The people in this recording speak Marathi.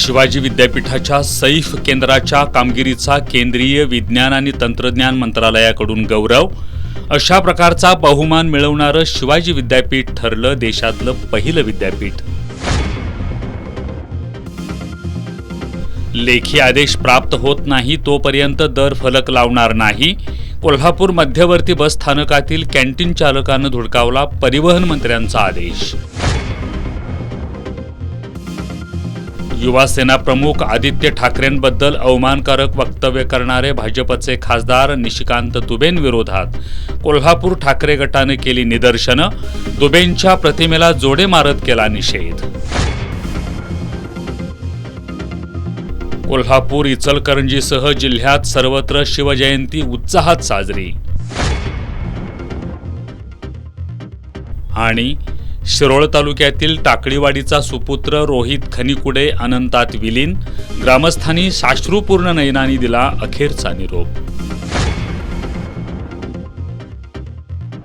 शिवाजी विद्यापीठाच्या सैफ केंद्राच्या कामगिरीचा केंद्रीय विज्ञान आणि तंत्रज्ञान मंत्रालयाकडून गौरव. अशा प्रकारचा बहुमान मिळवणारं शिवाजी विद्यापीठ ठरलं देशातलं पहिलं विद्यापीठ. लेखी आदेश प्राप्त होत नाही तोपर्यंत दर फलक लावणार नाही. कोल्हापूर मध्यवर्ती बस स्थानकातील कॅन्टीन चालकानं धुडकावला परिवहन मंत्र्यांचा आदेश. युवा सेना प्रमुख आदित्य ठाकरेंबद्दल अवमानकारक वक्तव्य करणारे भाजपचे खासदार निशिकांत दुबेंविरोधात कोल्हापूर ठाकरे गटाने केली निदर्शनं. दुबेंच्या प्रतिमेला जोडे मारत केला निषेध. कोल्हापूर इचलकरंजीसह जिल्ह्यात सर्वत्र शिवजयंती उत्साहात साजरी. आणि शिरोळ तालुक्यातील टाकळीवाडीचा सुपुत्र रोहित खनिकुडे अनंतात विलीन. ग्रामस्थांनी साश्रुपूर्ण नयनांनी दिला अखेरचा निरोप.